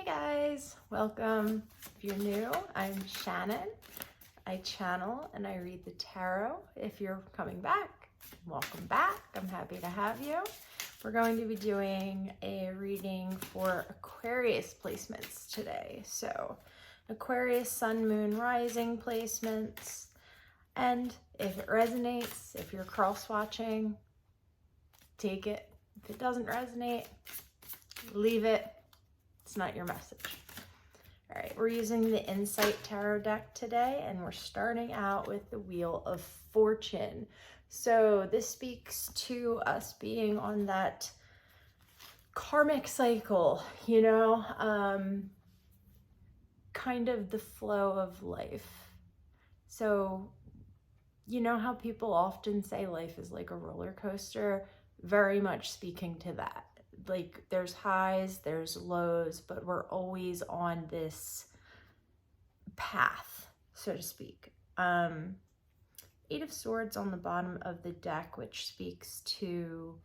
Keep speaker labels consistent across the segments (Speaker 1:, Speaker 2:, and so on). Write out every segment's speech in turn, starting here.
Speaker 1: Hey guys, welcome. If you're new, I'm Shannon. I channel and I read the tarot. If you're coming back, welcome back. I'm happy to have you. We're going to be doing a reading for Aquarius placements today. So Aquarius, Sun, Moon, Rising placements. And if it resonates, if you're cross-watching, take it. If it doesn't resonate, leave it. It's not your message. All right, we're using the Insight Tarot deck today, and we're starting out with the Wheel of Fortune. So this speaks to us being on that karmic cycle, you know, kind of the flow of life. So, you know how people often say life is like a roller coaster? Very much speaking to that. Like there's highs, there's lows, but we're always on this path, so to speak. Eight of Swords on the bottom of the deck, which speaks to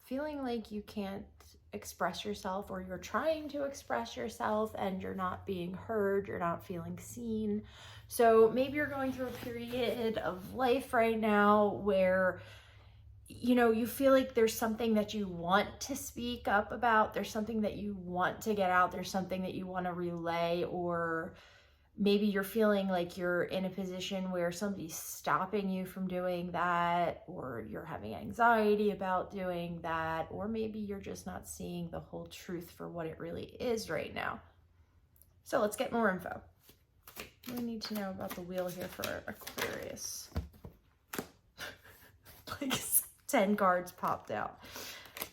Speaker 1: feeling like you can't express yourself, or you're trying to express yourself and you're not being heard, you're not feeling seen. So maybe you're going through a period of life right now where you know, you feel like there's something that you want to speak up about, there's something that you want to get out, there's something that you want to relay, or maybe you're feeling like you're in a position where somebody's stopping you from doing that, or you're having anxiety about doing that, or maybe you're just not seeing the whole truth for what it really is right now. So let's get more info. We need to know about the wheel here for Aquarius. Like 10 cards popped out.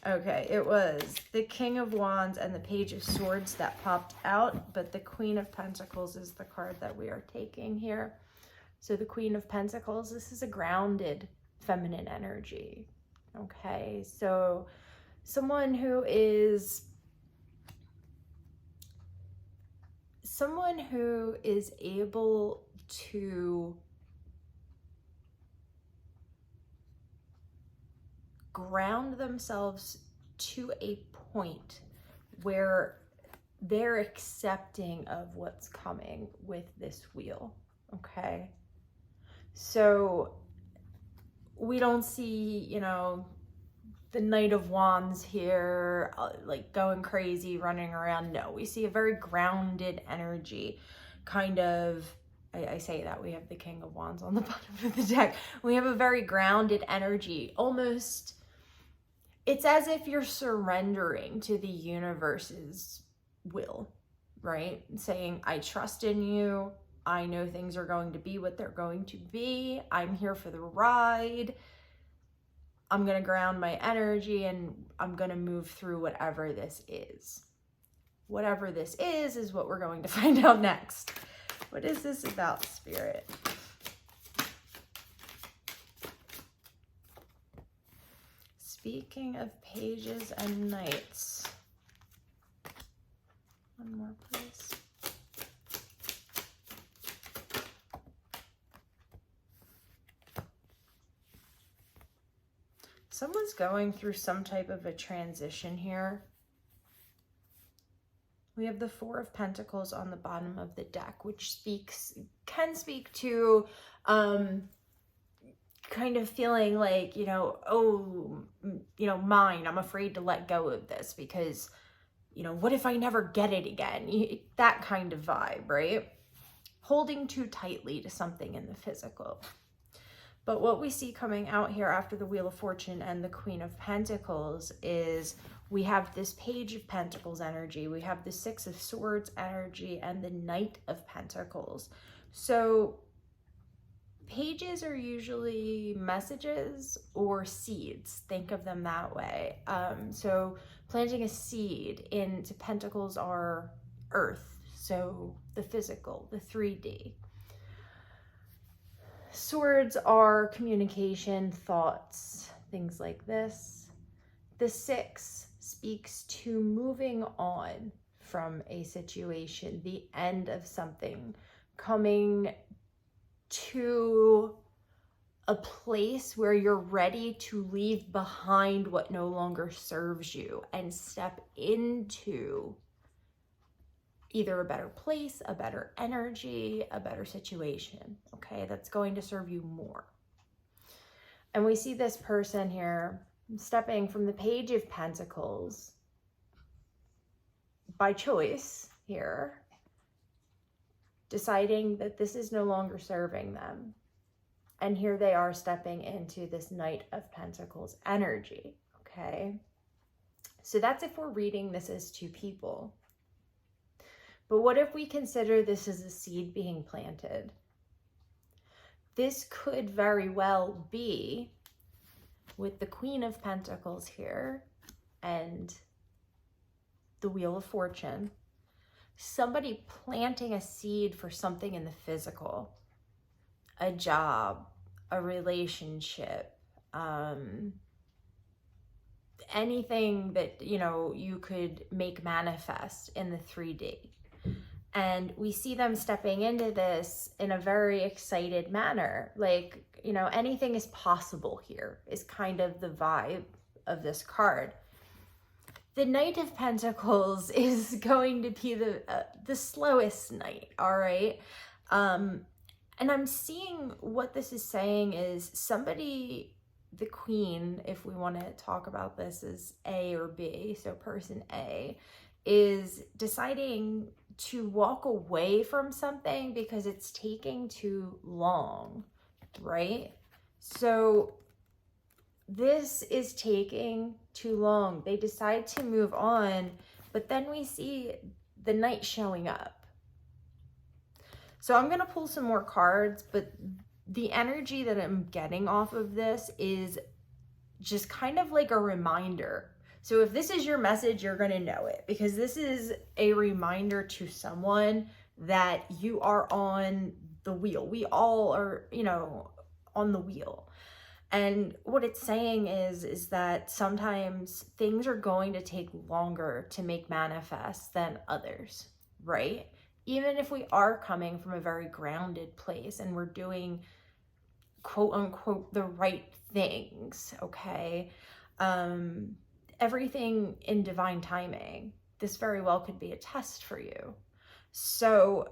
Speaker 1: Okay, it was the King of Wands and the Page of Swords that popped out, but the Queen of Pentacles is the card that we are taking here. So the Queen of Pentacles, this is a grounded feminine energy. Okay, so someone who is able to ground themselves to a point where they're accepting of what's coming with this wheel. Okay, so we don't see, you know, the Knight of Wands here like going crazy, running around. No, we see a very grounded energy, kind of. I say that we have the King of Wands on the bottom of the deck. We have a very grounded energy, almost. It's as if you're surrendering to the universe's will, right? Saying, I trust in you. I know things are going to be what they're going to be. I'm here for the ride. I'm going to ground my energy and I'm going to move through whatever this is. Whatever this is what we're going to find out next. What is this about, Spirit? Speaking of pages and knights. One more, please. Someone's going through some type of a transition here. We have the Four of Pentacles on the bottom of the deck, which can speak to kind of feeling like, you know, oh, you know, mine, I'm afraid to let go of this because, you know, what if I never get it again? That kind of vibe, right? Holding too tightly to something in the physical. But what we see coming out here after the Wheel of Fortune and the Queen of Pentacles is we have this Page of Pentacles energy, we have the Six of Swords energy, and the Knight of Pentacles. So pages are usually messages or seeds. Think of them that way. So planting a seed into Pentacles are earth, so the physical, the 3D. Swords are communication, thoughts, things like this. The Six speaks to moving on from a situation, the end of something, coming to a place where you're ready to leave behind what no longer serves you and step into either a better place, a better energy, a better situation, okay, that's going to serve you more. And we see this person here stepping from the Page of Pentacles by choice here, deciding that this is no longer serving them. And here they are stepping into this Knight of Pentacles energy, okay? So that's if we're reading this as two people. But what if we consider this as a seed being planted? This could very well be, with the Queen of Pentacles here and the Wheel of Fortune, somebody planting a seed for something in the physical, a job, a relationship, anything that, you know, you could make manifest in the 3D. And we see them stepping into this in a very excited manner. Like, you know, anything is possible here is kind of the vibe of this card. The Knight of Pentacles is going to be the slowest knight, all right? And I'm seeing what this is saying is somebody, the Queen, if we want to talk about this as A or B, so person A, is deciding to walk away from something because it's taking too long, right? So this is taking too long. They decide to move on, but then we see the Knight showing up. So I'm going to pull some more cards, but the energy that I'm getting off of this is just kind of like a reminder. So if this is your message, you're going to know it, because this is a reminder to someone that you are on the wheel. We all are, you know, on the wheel. And what it's saying is that sometimes things are going to take longer to make manifest than others, right? Even if we are coming from a very grounded place and we're doing quote unquote the right things, okay? Everything in divine timing. This very well could be a test for you. So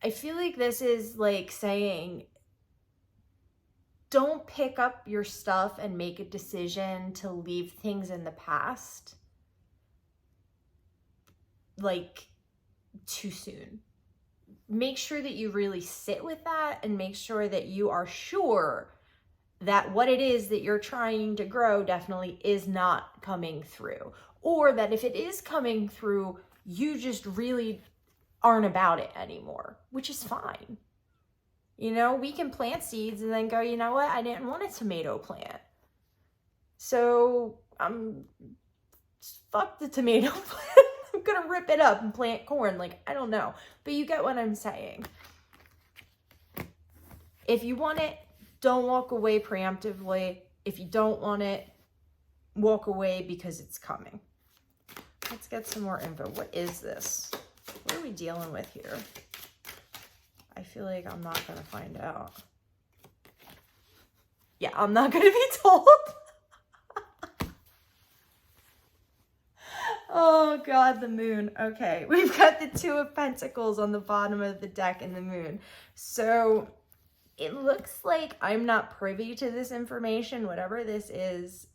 Speaker 1: I feel like this is like saying, don't pick up your stuff and make a decision to leave things in the past like too soon. Make sure that you really sit with that and make sure that you are sure that what it is that you're trying to grow definitely is not coming through. Or that if it is coming through, you just really aren't about it anymore, which is fine. You know, we can plant seeds and then go, you know what, I didn't want a tomato plant. So fuck the tomato plant. I'm gonna rip it up and plant corn. Like, I don't know. But you get what I'm saying. If you want it, don't walk away preemptively. If you don't want it, walk away because it's coming. Let's get some more info. What is this? What are we dealing with here? I feel like I'm not going to find out. Yeah, I'm not going to be told. Oh, God, the moon. Okay, we've got the Two of Pentacles on the bottom of the deck and the moon. So it looks like I'm not privy to this information, whatever this is,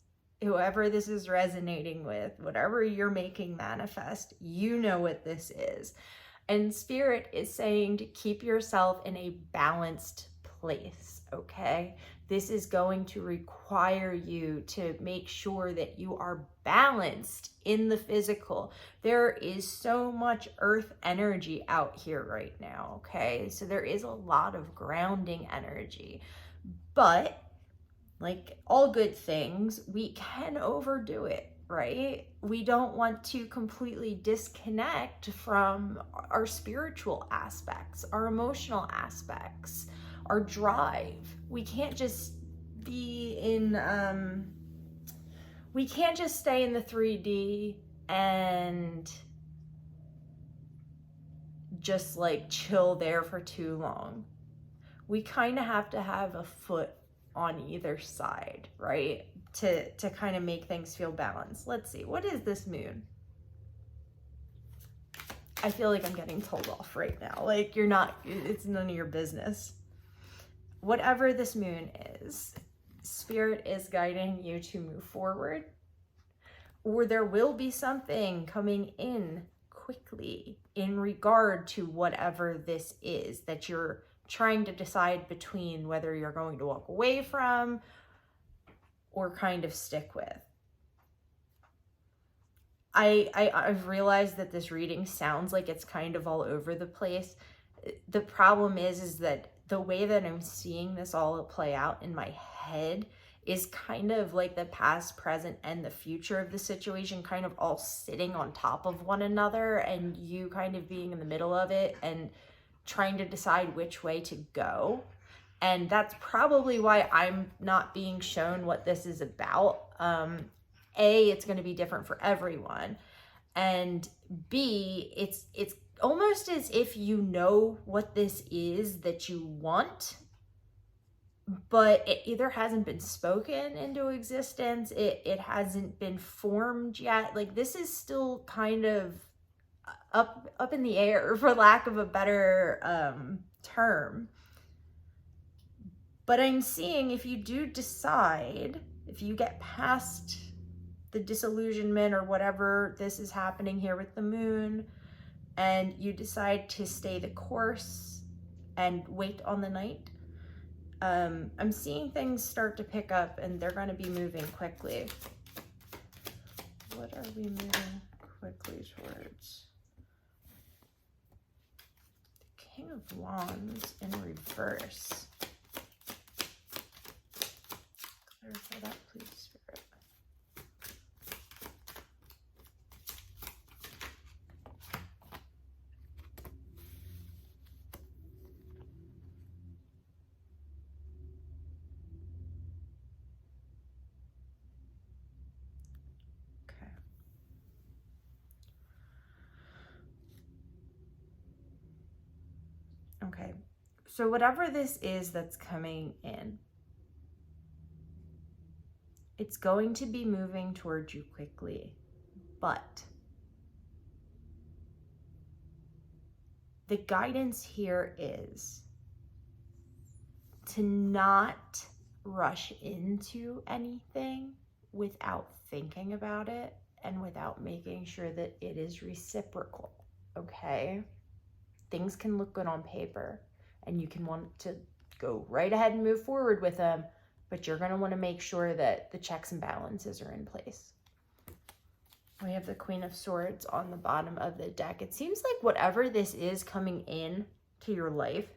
Speaker 1: whoever this is resonating with, whatever you're making manifest, you know what this is. And Spirit is saying to keep yourself in a balanced place, okay? This is going to require you to make sure that you are balanced in the physical. There is so much earth energy out here right now, okay? So there is a lot of grounding energy. But like all good things, we can overdo it, right? We don't want to completely disconnect from our spiritual aspects, our emotional aspects, our drive. We can't just be in, we can't just stay in the 3D and just like chill there for too long. We kind of have to have a foot on either side, right? To kind of make things feel balanced. Let's see, what is this moon? I feel like I'm getting told off right now. Like, you're not, it's none of your business. Whatever this moon is, Spirit is guiding you to move forward, or there will be something coming in quickly in regard to whatever this is that you're trying to decide between whether you're going to walk away from or kind of stick with. I've realized that this reading sounds like it's kind of all over the place. The problem is that the way that I'm seeing this all play out in my head is kind of like the past, present, and the future of the situation kind of all sitting on top of one another, and you kind of being in the middle of it and trying to decide which way to go. And that's probably why I'm not being shown what this is about. A, it's going to be different for everyone. And B, it's almost as if you know what this is that you want, but it either hasn't been spoken into existence, it hasn't been formed yet. Like, this is still kind of up in the air, for lack of a better term. But I'm seeing if you do decide, if you get past the disillusionment or whatever this is happening here with the moon, and you decide to stay the course and wait on the night, I'm seeing things start to pick up, and they're going to be moving quickly. What are we moving quickly towards? The King of Wands in reverse. Clarify that, please, Spirit. Okay, so whatever this is that's coming in, it's going to be moving towards you quickly, but the guidance here is to not rush into anything without thinking about it and without making sure that it is reciprocal, okay? Things can look good on paper and you can want to go right ahead and move forward with them, but you're going to want to make sure that the checks and balances are in place. We have the Queen of Swords on the bottom of the deck. It seems like whatever this is coming in to your life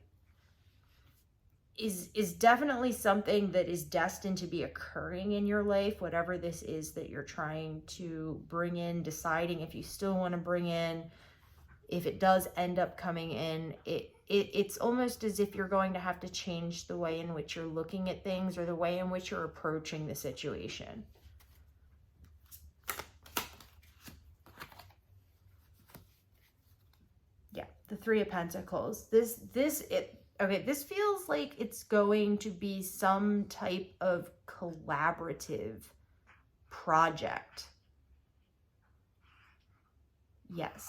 Speaker 1: is definitely something that is destined to be occurring in your life. Whatever this is that you're trying to bring in, deciding if you still want to bring in, if it does end up coming in, it's almost as if you're going to have to change the way in which you're looking at things or the way in which you're approaching the situation. Yeah, the Three of Pentacles. This feels like it's going to be some type of collaborative project. Yes.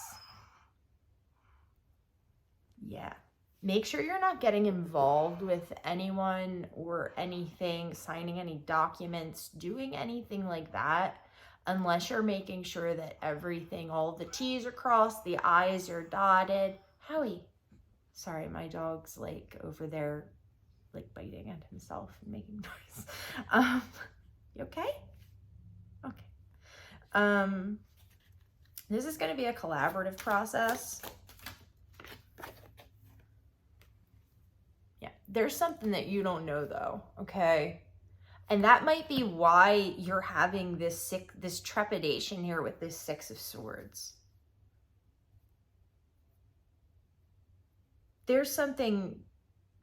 Speaker 1: Yeah. Make sure you're not getting involved with anyone or anything, signing any documents, doing anything like that, unless you're making sure that everything, all the T's are crossed, the I's are dotted. Howie. Sorry, my dog's like over there, like biting at himself and making noise. You okay? Okay. This is going to be a collaborative process. Yeah, there's something that you don't know though, okay? And that might be why you're having this trepidation here with this Six of Swords. There's something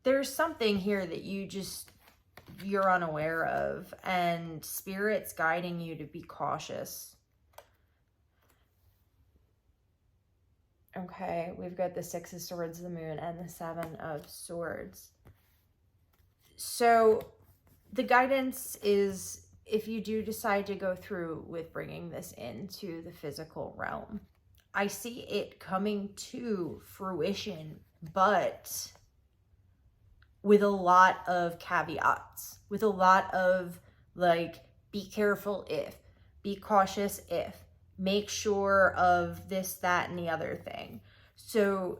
Speaker 1: here that you're unaware of, and Spirit's guiding you to be cautious. Okay, we've got the Six of Swords, the Moon, and the Seven of Swords. So the guidance is, if you do decide to go through with bringing this into the physical realm, I see it coming to fruition, but with a lot of caveats, with a lot of like, be careful if, be cautious if, make sure of this, that, and the other thing. So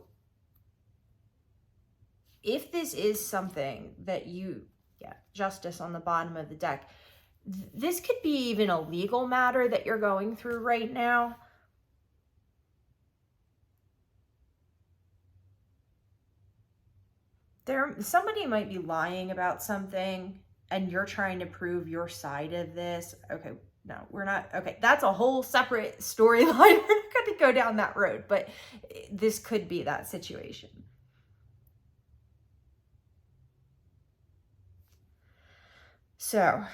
Speaker 1: if this is something that you, Justice on the bottom of the deck, this could be even a legal matter that you're going through right now. Somebody might be lying about something and you're trying to prove your side of this. Okay, no, we're not. Okay, that's a whole separate storyline. We're not going to go down that road, but this could be that situation. So,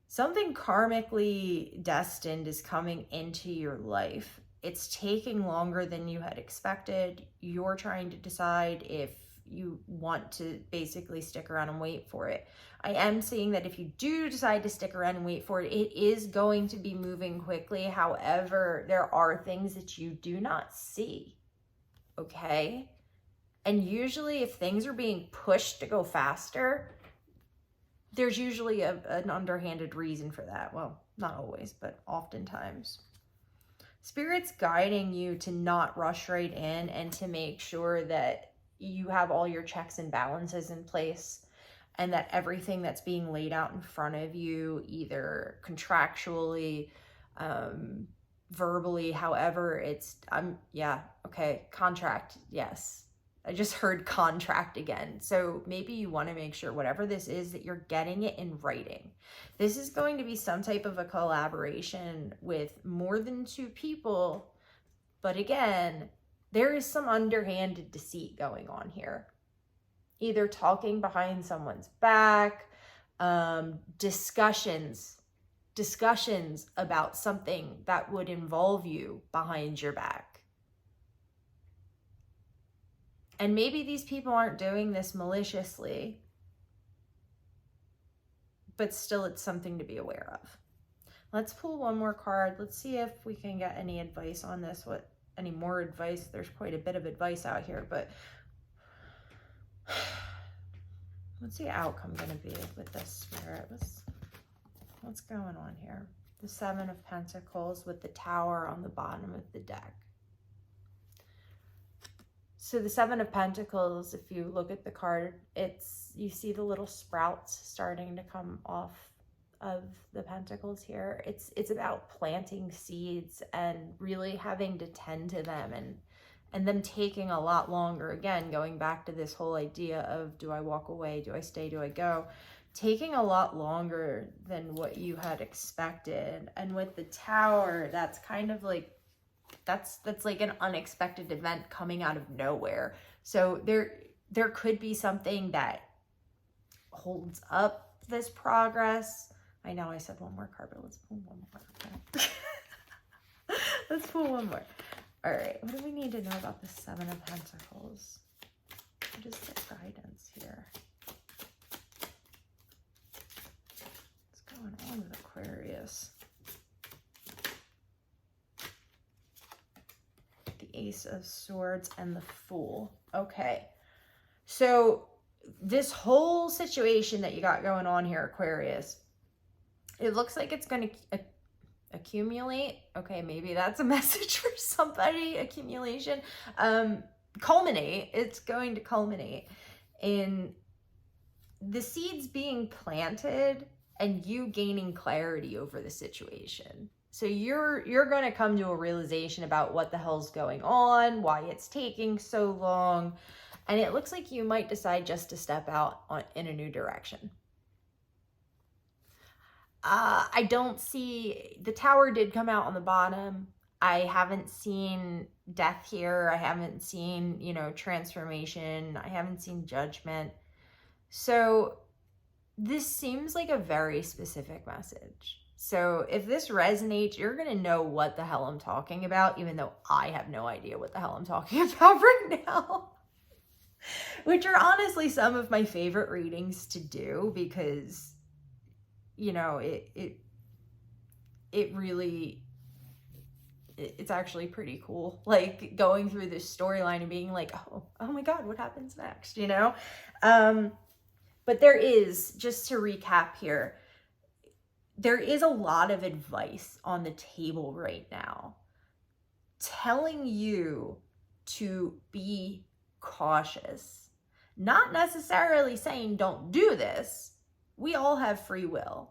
Speaker 1: something karmically destined is coming into your life. It's taking longer than you had expected. You're trying to decide if you want to basically stick around and wait for it. I am seeing that if you do decide to stick around and wait for it, it is going to be moving quickly. However, there are things that you do not see, okay? And usually if things are being pushed to go faster, there's usually an underhanded reason for that. Well, not always, but oftentimes. Spirit's guiding you to not rush right in and to make sure that you have all your checks and balances in place, and that everything that's being laid out in front of you, either contractually, verbally, however it's, contract, yes. I just heard contract again. So maybe you want to make sure whatever this is that you're getting it in writing. This is going to be some type of a collaboration with more than two people. But again, there is some underhanded deceit going on here. Either talking behind someone's back, discussions about something that would involve you behind your back. And maybe these people aren't doing this maliciously, but still it's something to be aware of. Let's pull one more card. Let's see if we can get any advice on this. Any more advice? There's quite a bit of advice out here, but what's the outcome going to be with this Spirit? What's going on here? The Seven of Pentacles with the Tower on the bottom of the deck. So the Seven of Pentacles, if you look at the card, you see the little sprouts starting to come off of the pentacles here. It's about planting seeds and really having to tend to them, and them taking a lot longer. Again, going back to this whole idea of, do I walk away? Do I stay? Do I go? Taking a lot longer than what you had expected. And with the Tower, that's kind of like, that's like an unexpected event coming out of nowhere. So there could be something that holds up this progress. I know I said one more card, but let's pull one more. Okay. Let's pull one more. All right, what do we need to know about the Seven of Pentacles? Just the guidance here. What's going on with Aquarius? The Ace of Swords and the Fool. Okay, so this whole situation that you got going on here, Aquarius, it looks like it's going to accumulate. Okay, maybe that's a message for somebody. Accumulation. Culminate. It's going to culminate in the seeds being planted and you gaining clarity over the situation. So you're going to come to a realization about what the hell's going on, why it's taking so long, and it looks like you might decide just to step out in a new direction. I don't see, the Tower did come out on the bottom. I haven't seen death here. I haven't seen, transformation. I haven't seen judgment. So this seems like a very specific message. So if this resonates, you're going to know what the hell I'm talking about, even though I have no idea what the hell I'm talking about right now. Which are honestly some of my favorite readings to do, because it really it's actually pretty cool, like going through this storyline and being like, oh my God, what happens next, you know? But there is, just to recap here, there is a lot of advice on the table right now telling you to be cautious. Not necessarily saying don't do this. We all have free will.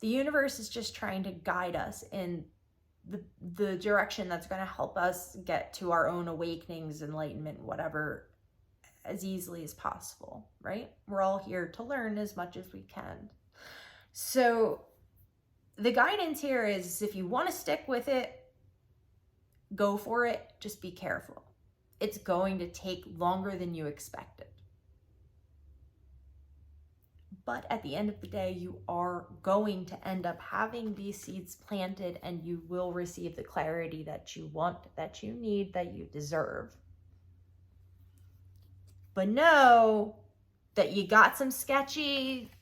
Speaker 1: The universe is just trying to guide us in the direction that's going to help us get to our own awakenings, enlightenment, whatever, as easily as possible, right? We're all here to learn as much as we can. So the guidance here is, if you want to stick with it, go for it. Just be careful. It's going to take longer than you expected. But at the end of the day, you are going to end up having these seeds planted, and you will receive the clarity that you want, that you need, that you deserve. But know that you got some sketchy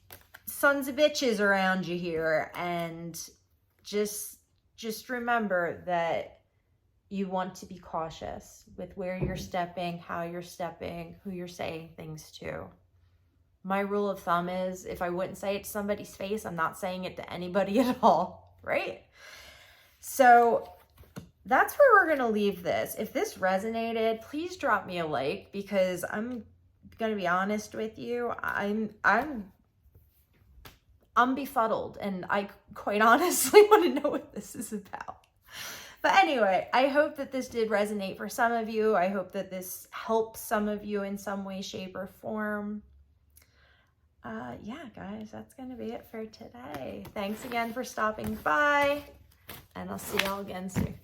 Speaker 1: sons of bitches around you here, and just remember that you want to be cautious with where you're stepping, how you're stepping, who you're saying things to. My rule of thumb is, if I wouldn't say it to somebody's face, I'm not saying it to anybody at all, right? So that's where we're going to leave this. If this resonated, please drop me a like, because I'm going to be honest with you. I'm befuddled, and I quite honestly want to know what this is about. But anyway, I hope that this did resonate for some of you. I hope that this helps some of you in some way, shape, or form. Yeah, guys, that's going to be it for today. Thanks again for stopping by, and I'll see y'all again soon.